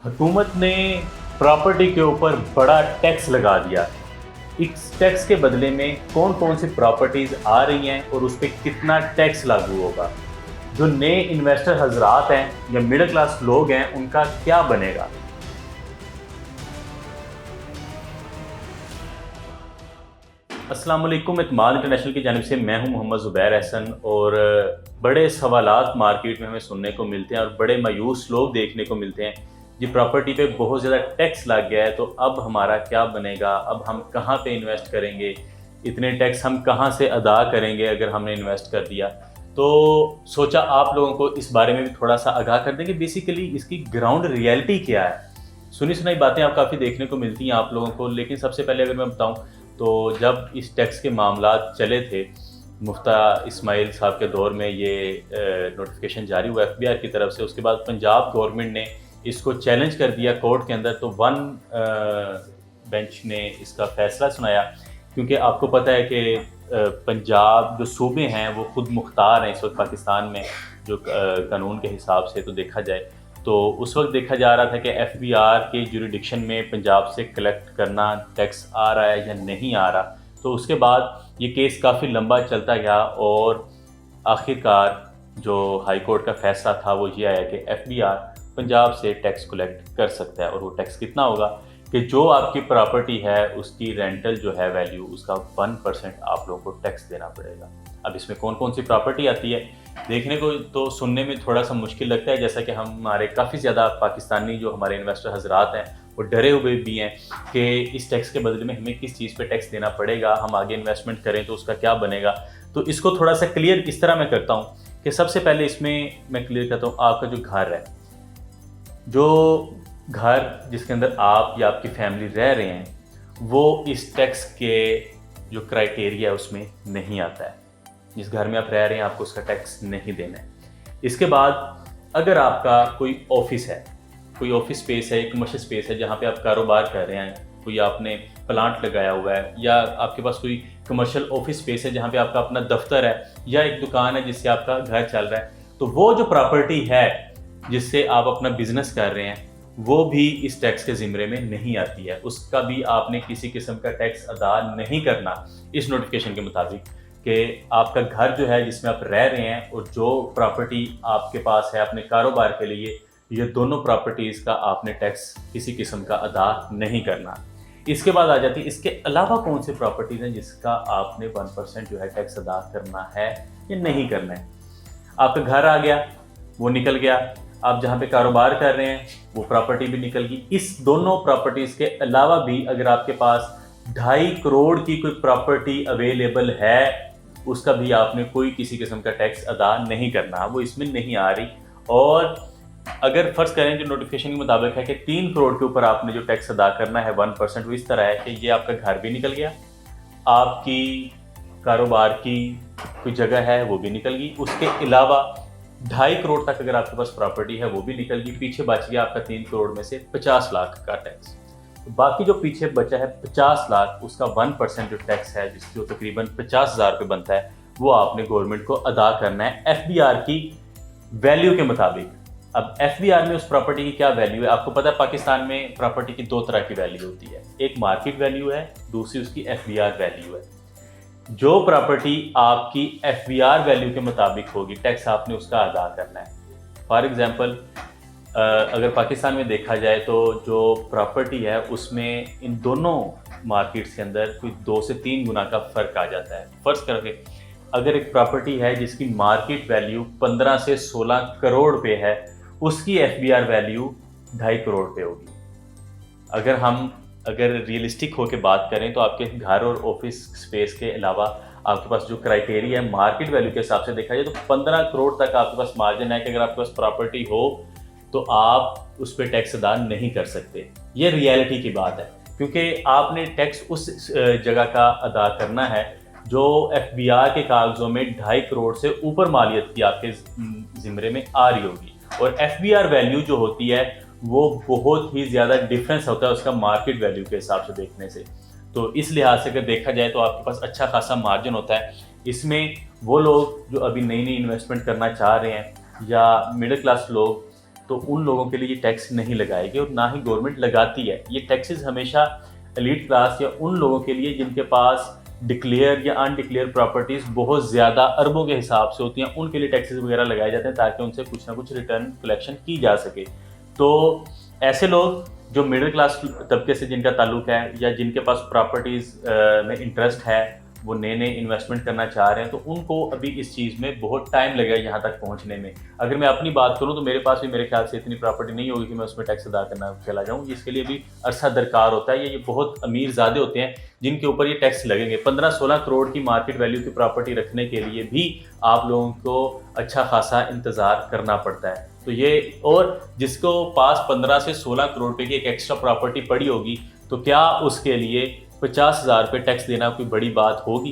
हुकूमत ने प्रॉपर्टी के ऊपर बड़ा टैक्स लगा दिया। इस टैक्स के बदले में कौन कौन सी प्रॉपर्टीज़ आ रही हैं और उस पर कितना टैक्स लागू होगा। जो नए इन्वेस्टर हजरात हैं या मिडिल क्लास लोग हैं उनका क्या बनेगा। अस्सलाम वालेकुम। इत्माद इंटरनेशनल की जानिब से मैं हूं मोहम्मद ज़ुबैर एहसन। और बड़े सवालात मार्केट में हमें सुनने को मिलते हैं और बड़े मायूस लोग देखने को मिलते हैं। जी प्रॉपर्टी पे बहुत ज़्यादा टैक्स लग गया है तो अब हमारा क्या बनेगा, अब हम कहाँ पे इन्वेस्ट करेंगे, इतने टैक्स हम कहाँ से अदा करेंगे अगर हमने इन्वेस्ट कर दिया। तो सोचा आप लोगों को इस बारे में भी थोड़ा सा आगाह कर देंगे। बेसिकली इसकी ग्राउंड रियलिटी क्या है। सुनी सुनाई बातें आप काफ़ी देखने को मिलती हैं आप लोगों को, लेकिन सबसे पहले अगर मैं बताऊं तो जब इस टैक्स के मामलात चले थे मुफ्ता इस्माइल साहब के दौर में, ये नोटिफिकेशन जारी हुआ एफबीआर की तरफ से, उसके बाद पंजाब गवर्नमेंट ने इसको चैलेंज कर दिया कोर्ट के अंदर। तो वन बेंच ने इसका फैसला सुनाया, क्योंकि आपको पता है कि पंजाब जो सूबे हैं वो खुद मुख्तार हैं इस वक्त पाकिस्तान में, जो कानून के हिसाब से तो देखा जाए तो उस वक्त देखा जा रहा था कि एफबीआर के जुरिडिक्शन में पंजाब से कलेक्ट करना टैक्स आ रहा है या नहीं आ रहा। तो उसके बाद ये केस काफ़ी लंबा चलता गया और आखिरकार जो हाई कोर्ट का फैसला था वो ये आया कि एफबीआर पंजाब से टैक्स कलेक्ट कर सकता है। और वो टैक्स कितना होगा कि जो आपकी प्रॉपर्टी है उसकी रेंटल जो है वैल्यू, उसका 1% आप लोगों को टैक्स देना पड़ेगा। अब इसमें कौन कौन सी प्रॉपर्टी आती है देखने को तो सुनने में थोड़ा सा मुश्किल लगता है, जैसा कि हमारे काफ़ी ज़्यादा पाकिस्तानी जो हमारे इन्वेस्टर हजरात हैं वो डरे हुए भी हैं कि इस टैक्स के बदले में हमें किस चीज़ पे टैक्स देना पड़ेगा, हम आगे इन्वेस्टमेंट करें तो उसका क्या बनेगा। तो इसको थोड़ा सा क्लियर इस तरह मैं करता हूँ कि सबसे पहले इसमें मैं क्लियर करता हूँ आपका जो घर है, जो घर जिसके अंदर आप या आपकी फैमिली रह रहे हैं, वो इस टैक्स के जो क्राइटेरिया है उसमें नहीं आता है। जिस घर में आप रह रहे हैं आपको उसका टैक्स नहीं देना है। इसके बाद अगर आपका कोई ऑफिस है, कोई ऑफिस स्पेस है, कमर्शियल स्पेस है जहाँ पे आप कारोबार कर रहे हैं, कोई आपने प्लांट लगाया हुआ है, या आपके पास कोई कमर्शियल ऑफिस स्पेस है जहाँ पे आपका अपना दफ्तर है या एक दुकान है जिससे आपका घर चल रहा है, तो वो जो प्रॉपर्टी है जिससे आप अपना बिजनेस कर रहे हैं वो भी इस टैक्स के ज़िम्मे में नहीं आती है। उसका भी आपने किसी किस्म का टैक्स अदा नहीं करना इस नोटिफिकेशन के मुताबिक। कि आपका घर जो है जिसमें आप रह रहे हैं और जो प्रॉपर्टी आपके पास है अपने कारोबार के लिए, ये दोनों प्रॉपर्टीज़ का आपने टैक्स किसी किस्म का अदा नहीं करना। इसके बाद आ जाती है इसके अलावा कौन सी प्रॉपर्टीज़ हैं जिसका आपने 1% जो है टैक्स अदा करना है या नहीं करना है। आपका घर आ गया, वो निकल गया, आप जहाँ पे कारोबार कर रहे हैं वो प्रॉपर्टी भी निकल गई। इस दोनों प्रॉपर्टीज़ के अलावा भी अगर आपके पास 2.5 करोड़ की कोई प्रॉपर्टी अवेलेबल है, उसका भी आपने कोई किसी किस्म का टैक्स अदा नहीं करना, वो इसमें नहीं आ रही। और अगर फर्ज करें जो नोटिफिकेशन के मुताबिक है कि 3 करोड़ के ऊपर आपने जो टैक्स अदा करना है 1%, वो इस तरह है कि ये आपका घर भी निकल गया, आपकी कारोबार की कोई जगह है वो भी निकल गई, उसके अलावा 2.5 करोड़ तक अगर आपके पास प्रॉपर्टी है वो भी निकल गई, पीछे बच गया आपका 3 करोड़ में से 50 लाख का टैक्स। बाकी जो पीछे बचा है 50 लाख, उसका 1% जो टैक्स है जो तकरीबन 50,000 रुपये बनता है, वो आपने गवर्नमेंट को अदा करना है एफबीआर की वैल्यू के मुताबिक। अब एफबीआर में उस प्रॉपर्टी की क्या वैल्यू है, आपको पता है पाकिस्तान में प्रॉपर्टी की 2 तरह की वैल्यू होती है, एक मार्केट वैल्यू है, दूसरी उसकी एफबीआर वैल्यू है। जो प्रॉपर्टी आपकी एफबीआर वैल्यू के मुताबिक होगी टैक्स आपने उसका अदा करना है। फॉर एग्जांपल अगर पाकिस्तान में देखा जाए तो जो प्रॉपर्टी है उसमें इन दोनों मार्केट्स के अंदर कोई 2 से 3 गुना का फ़र्क आ जाता है। फर्ज करके अगर एक प्रॉपर्टी है जिसकी मार्केट वैल्यू 15 से 16 करोड़ रुपए है, उसकी एफबीआर वैल्यू 2.5 करोड़ रुपए होगी। अगर रियलिस्टिक होकर बात करें तो आपके घर और ऑफिस स्पेस के अलावा आपके पास जो क्राइटेरिया है मार्केट वैल्यू के हिसाब से देखा जाए तो 15 करोड़ तक आपके पास मार्जिन है कि अगर आपके पास प्रॉपर्टी हो तो आप उस पर टैक्स अदा नहीं कर सकते। ये रियलिटी की बात है, क्योंकि आपने टैक्स उस जगह का अदा करना है जो एफबीआर के कागजों में 2.5 करोड़ से ऊपर मालियत की आपके ज़िम्मे में आ रही होगी। और एफबीआर वैल्यू जो होती है वो बहुत ही ज़्यादा डिफरेंस होता है उसका मार्केट वैल्यू के हिसाब से देखने से। तो इस लिहाज से अगर देखा जाए तो आपके पास अच्छा खासा मार्जिन होता है। इसमें वो लोग जो अभी नई नई इन्वेस्टमेंट करना चाह रहे हैं या मिडिल क्लास लोग तो उन लोगों के लिए ये टैक्स नहीं लगाएगी और ना ही गवर्नमेंट लगाती है। ये टैक्सेस हमेशा एलीट क्लास या उन लोगों के लिए जिनके पास डिक्लेयर या अनडिक्लेयर प्रॉपर्टीज़ बहुत ज़्यादा अरबों के हिसाब से होती हैं, उनके लिए टैक्सेस वगैरह लगाए जाते हैं ताकि उनसे कुछ ना कुछ रिटर्न कलेक्शन की जा सके। तो ऐसे लोग जो मिडिल क्लास तबके से जिनका ताल्लुक है या जिनके पास प्रॉपर्टीज़ में इंटरेस्ट है, वो नए नए इन्वेस्टमेंट करना चाह रहे हैं, तो उनको अभी इस चीज़ में बहुत टाइम लगेगा यहाँ तक पहुँचने में। अगर मैं अपनी बात करूँ तो मेरे पास भी मेरे ख्याल से इतनी प्रॉपर्टी नहीं होगी कि मैं उसमें टैक्स अदा करना चला जाऊँ। इसके लिए भी अरसा दरकार होता है। ये बहुत अमीर ज़्यादा होते हैं जिनके ऊपर ये टैक्स लगेंगे। 15-16 करोड़ की मार्केट वैल्यू की प्रॉपर्टी रखने के लिए भी आप लोगों को अच्छा खासा इंतज़ार करना पड़ता है। तो ये, और जिसको पास 15 से 16 करोड़ रुपये की एक एक्स्ट्रा प्रॉपर्टी पड़ी होगी, तो क्या उसके लिए 50,000 रुपये टैक्स देना कोई बड़ी बात होगी?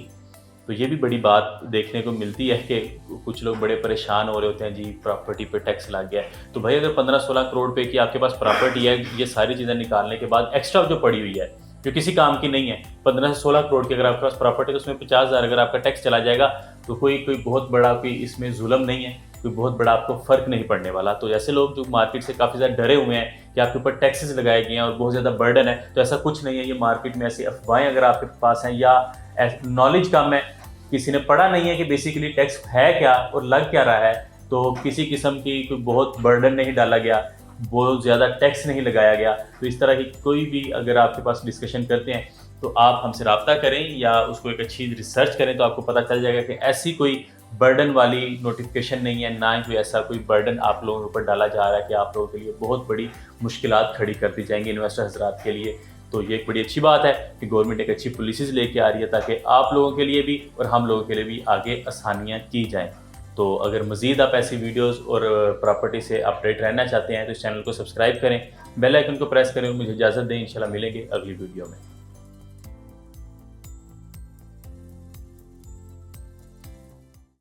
तो ये भी बड़ी बात देखने को मिलती है कि कुछ लोग बड़े परेशान हो रहे होते हैं, जी प्रॉपर्टी पे टैक्स लग गया है। तो भाई अगर 15-16 करोड़ रुपये की आपके पास प्रॉपर्टी है, ये सारी चीज़ें निकालने के बाद एक्स्ट्रा जो पड़ी हुई है जो किसी काम की नहीं है, 15 से 16 करोड़ की अगर आपके पास प्रॉपर्टी है तो उसमें 50,000 अगर आपका टैक्स चला जाएगा तो कोई बहुत बड़ा कोई इसमें जुल्म नहीं है, कोई बहुत बड़ा आपको फ़र्क नहीं पड़ने वाला। तो ऐसे लोग जो मार्केट से काफ़ी ज़्यादा डरे हुए हैं कि आपके ऊपर टैक्सेस लगाए गए हैं और बहुत ज़्यादा बर्डन है, तो ऐसा कुछ नहीं है। ये मार्केट में ऐसी अफवाहें अगर आपके पास हैं या नॉलेज कम है, किसी ने पढ़ा नहीं है कि बेसिकली टैक्स है क्या और लग क्या रहा है, तो किसी किस्म की कोई बहुत बर्डन नहीं डाला गया, बहुत ज़्यादा टैक्स नहीं लगाया गया, तो इस तरह की कोई भी अगर आपके पास डिस्कशन करते हैं तो आप हमसे रब्ता करें या उसको एक अच्छी रिसर्च करें, तो आपको पता चल जाएगा कि ऐसी कोई बर्डन वाली नोटिफिकेशन नहीं है, ना ही कोई ऐसा कोई बर्डन आप लोगों के ऊपर डाला जा रहा है कि आप लोगों के लिए बहुत बड़ी मुश्किलात खड़ी कर दी जाएंगी इन्वेस्टर हजरात के लिए। तो ये एक बड़ी अच्छी बात है कि गवर्नमेंट एक अच्छी पॉलिसीज़ लेके आ रही है ताकि आप लोगों के लिए भी और हम लोगों के लिए भी आगे आसानियाँ की जाएँ। तो अगर मज़ीद आप ऐसी वीडियोस और प्रॉपर्टी से अपडेट रहना चाहते हैं तो इस चैनल को सब्सक्राइब करें, बेल आइकन को प्रेस करें और मुझे इजाज़त दें। इंशाल्लाह मिलेंगे अगली वीडियो में।